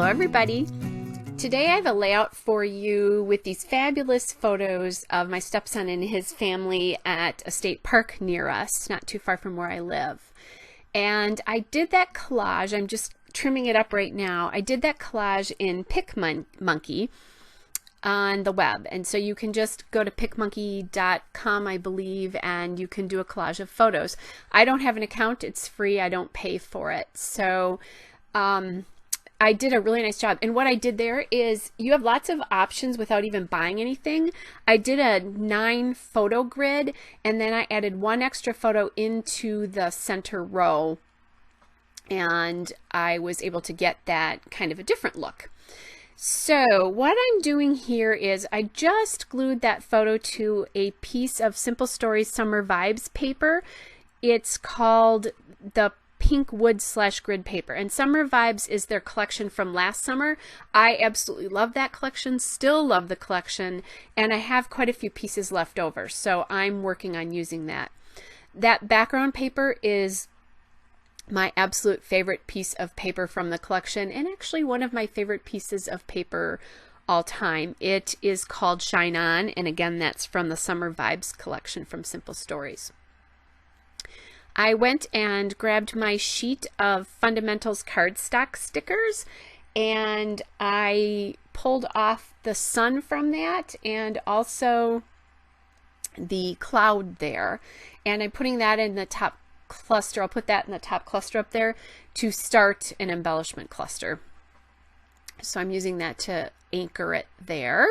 Hello everybody! Today I have a layout for you with these fabulous photos of my stepson and his family at a state park near us, not too far from where I live. And I did that collage, I'm just trimming it up right now. I did that collage in PicMonkey on the web, and so you can just go to picmonkey.com, I believe, and you can do a collage of photos. I don't have an account, it's free, I don't pay for it. So I did a really nice job. And what I did there is you have lots of options without even buying anything. I did a 9 photo grid, and then I added 1 extra photo into the center row, and I was able to get that kind of a different look. So what I'm doing here is I just glued that photo to a piece of Simple Stories Summer Vibes paper. It's called the Pink Wood / Grid paper, and Summer Vibes is their collection from last summer. I absolutely love that collection, still love the collection, and I have quite a few pieces left over, so I'm working on using that. That background paper is my absolute favorite piece of paper from the collection, and actually one of my favorite pieces of paper all time. It is called Shine On, and again, that's from the Summer Vibes collection from Simple Stories. I went and grabbed my sheet of Fundamentals cardstock stickers, and I pulled off the sun from that and also the cloud there, and I'm putting that in the top cluster. I'll put that in the top cluster up there to start an embellishment cluster. So I'm using that to anchor it there.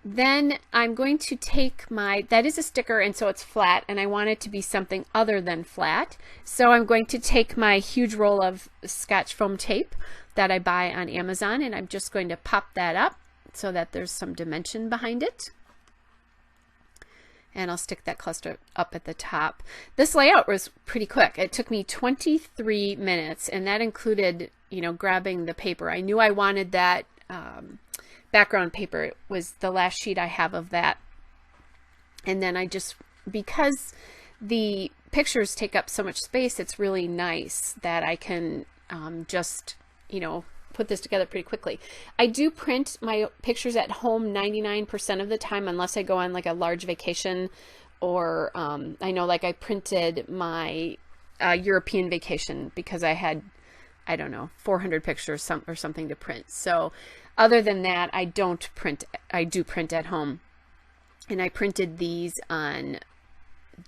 Then I'm going to take that is a sticker, and so it's flat, and I want it to be something other than flat. So I'm going to take my huge roll of Scotch foam tape that I buy on Amazon, and I'm just going to pop that up so that there's some dimension behind it. And I'll stick that cluster up at the top. This layout was pretty quick. It took me 23 minutes, and that included, grabbing the paper. I knew I wanted that background paper. It was the last sheet I have of that. And then because the pictures take up so much space, it's really nice that I can just, put this together pretty quickly. I do print my pictures at home 99% of the time, unless I go on like a large vacation, or I know like I printed my European vacation because I had, I don't know, 400 pictures or something to print. So other than that, I don't print. I do print at home, and I printed these on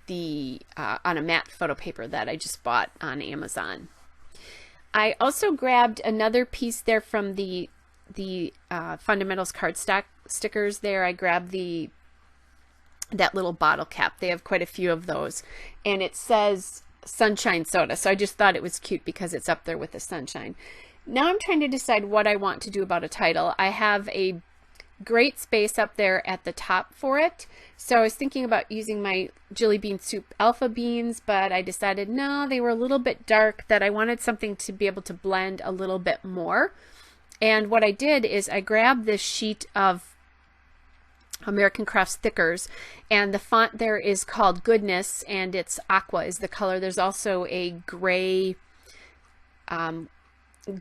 a matte photo paper that I just bought on Amazon. I also grabbed another piece there from the Fundamentals cardstock stickers there. I grabbed that little bottle cap. They have quite a few of those, and it says Sunshine Soda, so I just thought it was cute because it's up there with the sunshine. Now I'm trying to decide what I want to do about a title. I have a great space up there at the top for it, so I was thinking about using my Jelly Bean Soup Alpha Beans, but I decided no, they were a little bit dark, that I wanted something to be able to blend a little bit more. And what I did is I grabbed this sheet of American Craft stickers, and the font there is called Goodness, and it's aqua is the color. There's also a gray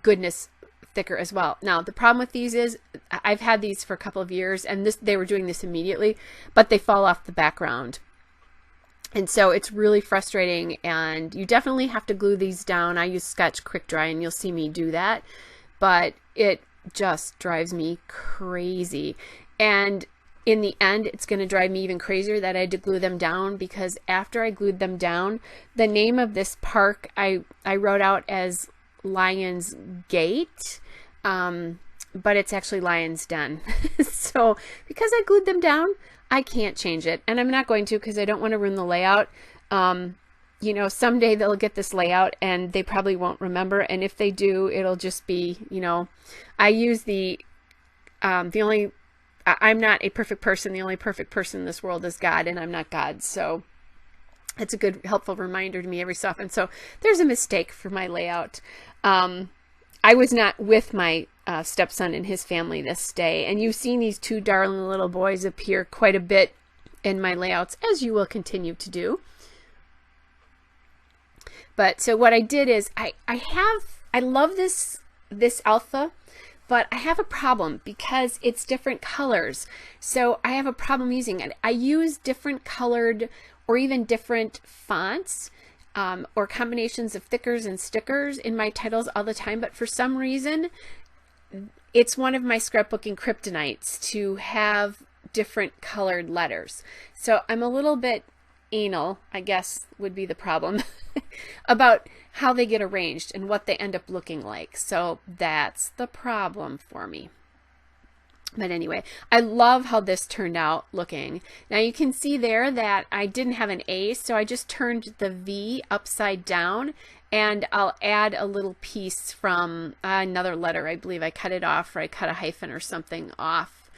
Goodness sticker as well. Now the problem with these is I've had these for a couple of years, and they were doing this immediately, but they fall off the background, and so it's really frustrating, and you definitely have to glue these down. I use Scotch Quick Dry, and you'll see me do that, but it just drives me crazy. And in the end, it's going to drive me even crazier that I had to glue them down, because after I glued them down, the name of this park I wrote out as Lion's Gate, but it's actually Lion's Den. So because I glued them down, I can't change it, and I'm not going to, because I don't want to ruin the layout. Someday they'll get this layout and they probably won't remember, and if they do, it'll just be, I use I'm not a perfect person. The only perfect person in this world is God, and I'm not God. So it's a good, helpful reminder to me every so often. So there's a mistake for my layout. I was not with my stepson and his family this day, and you've seen these two darling little boys appear quite a bit in my layouts, as you will continue to do. But so what I did is I love this this alpha, but I have a problem because it's different colors. So I have a problem using it. I use different colored or even different fonts or combinations of thickers and stickers in my titles all the time, but for some reason, it's one of my scrapbooking kryptonites to have different colored letters. So I'm a little bit anal, I guess would be the problem, about how they get arranged and what they end up looking like. So that's the problem for me. But anyway, I love how this turned out looking. Now you can see there that I didn't have an A, so I just turned the V upside down, and I'll add a little piece from another letter. I believe I cut it off, or I cut a hyphen or something off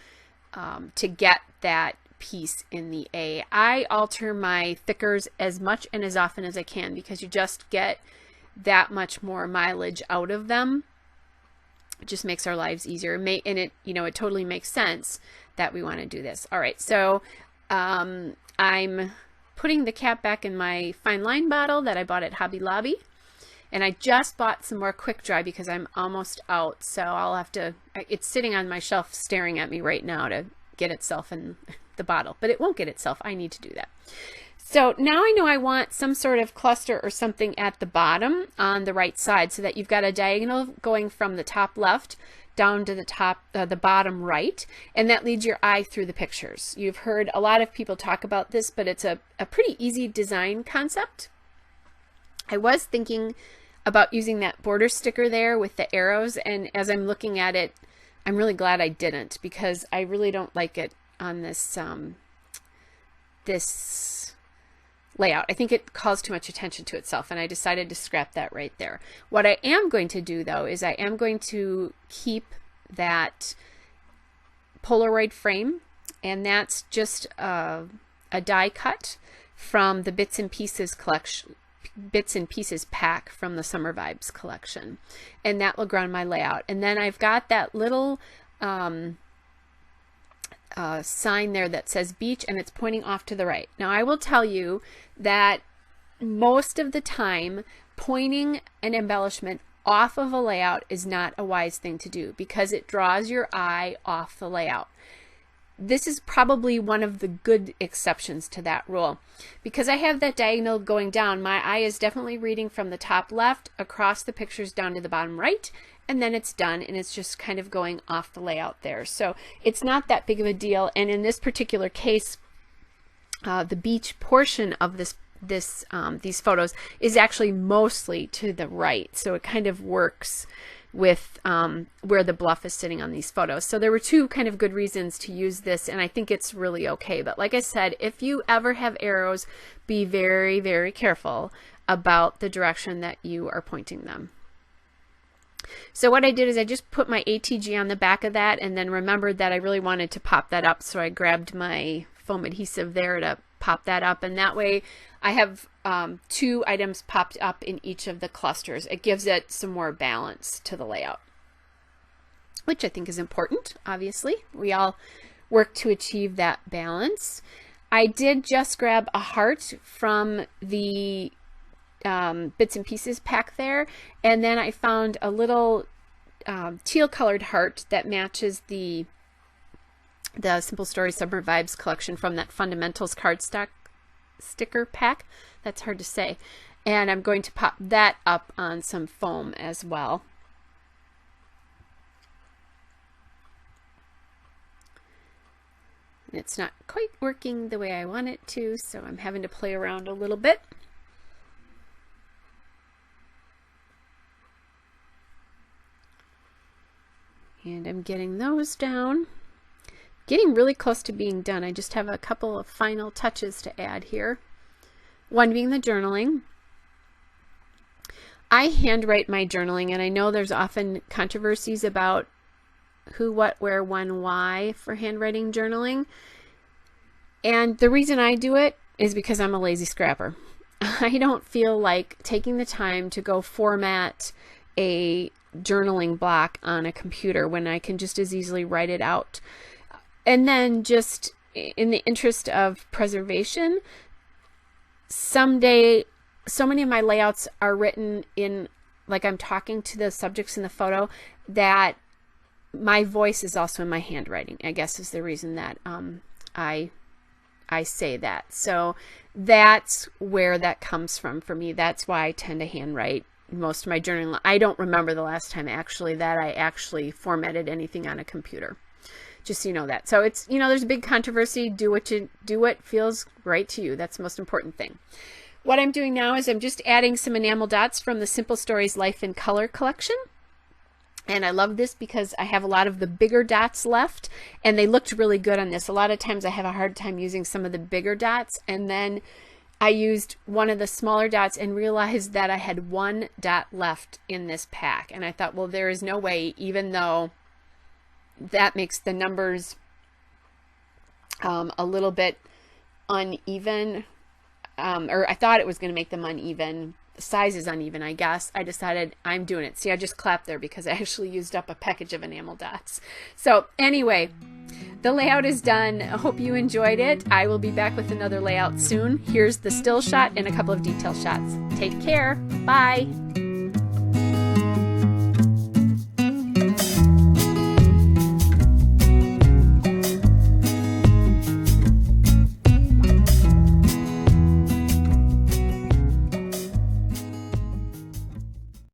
to get that piece in the A. I alter my thickers as much and as often as I can because you just get that much more mileage out of them. It just makes our lives easier, and it, you know, it totally makes sense that we want to do this. All right, so I'm putting the cap back in my fine line bottle that I bought at Hobby Lobby, and I just bought some more quick dry because I'm almost out, so I'll have to, it's sitting on my shelf staring at me right now to get itself in the bottle, but it won't get itself. I need to do that. So now I know I want some sort of cluster or something at the bottom on the right side, so that you've got a diagonal going from the top left down to the top, the bottom right, and that leads your eye through the pictures. You've heard a lot of people talk about this, but it's a pretty easy design concept. I was thinking about using that border sticker there with the arrows, and as I'm looking at it, I'm really glad I didn't, because I really don't like it on this this layout. I think it calls too much attention to itself, and I decided to scrap that right there. What I am going to do though is I am going to keep that Polaroid frame, and that's just a die cut from the Bits and Pieces collection, Bits and Pieces pack from the Summer Vibes collection, and that will ground my layout. And then I've got that little sign there that says beach, and it's pointing off to the right. Now I will tell you that most of the time pointing an embellishment off of a layout is not a wise thing to do, because it draws your eye off the layout. This is probably one of the good exceptions to that rule. Because I have that diagonal going down, my eye is definitely reading from the top left across the pictures down to the bottom right, and then it's done, and it's just kind of going off the layout there. So it's not that big of a deal. And in this particular case, the beach portion of these photos is actually mostly to the right. So it kind of works with where the bluff is sitting on these photos. So there were two kind of good reasons to use this, and I think it's really okay. But like I said, if you ever have arrows, be very, very careful about the direction that you are pointing them. So what I did is I just put my ATG on the back of that, and then remembered that I really wanted to pop that up, so I grabbed my foam adhesive there to pop that up, and that way I have two items popped up in each of the clusters. It gives it some more balance to the layout, which I think is important. Obviously, we all work to achieve that balance. I did just grab a heart from the Bits and Pieces pack there, and then I found a little teal colored heart that matches the Simple Stories Summer Vibes collection from that Fundamentals cardstock sticker pack. That's hard to say. And I'm going to pop that up on some foam as well. It's not quite working the way I want it to, so I'm having to play around a little bit. And I'm getting those down. Getting really close to being done. I just have a couple of final touches to add here. One being the journaling. I handwrite my journaling, and I know there's often controversies about who, what, where, when, why for handwriting journaling. And the reason I do it is because I'm a lazy scrapper. I don't feel like taking the time to go format a journaling block on a computer when I can just as easily write it out. And then, just in the interest of preservation, someday so many of my layouts are written in like I'm talking to the subjects in the photo, that my voice is also in my handwriting, I guess is the reason that I say that. So that's where that comes from for me. That's why I tend to handwrite most of my journaling. I don't remember the last time actually that I actually formatted anything on a computer. Just so you know that. So it's, you know, there's a big controversy. Do what feels right to you. That's the most important thing. What I'm doing now is I'm just adding some enamel dots from the Simple Stories Life in Color collection. And I love this because I have a lot of the bigger dots left, and they looked really good on this. A lot of times I have a hard time using some of the bigger dots, and then I used one of the smaller dots and realized that I had one dot left in this pack. And I thought, well, there is no way, even though that makes the numbers a little bit uneven, or I thought it was going to make them uneven. The size is uneven, I guess. I decided I'm doing it. See, I just clapped there because I actually used up a package of enamel dots. So anyway, the layout is done. I hope you enjoyed it. I will be back with another layout soon. Here's the still shot and a couple of detail shots. Take care. Bye.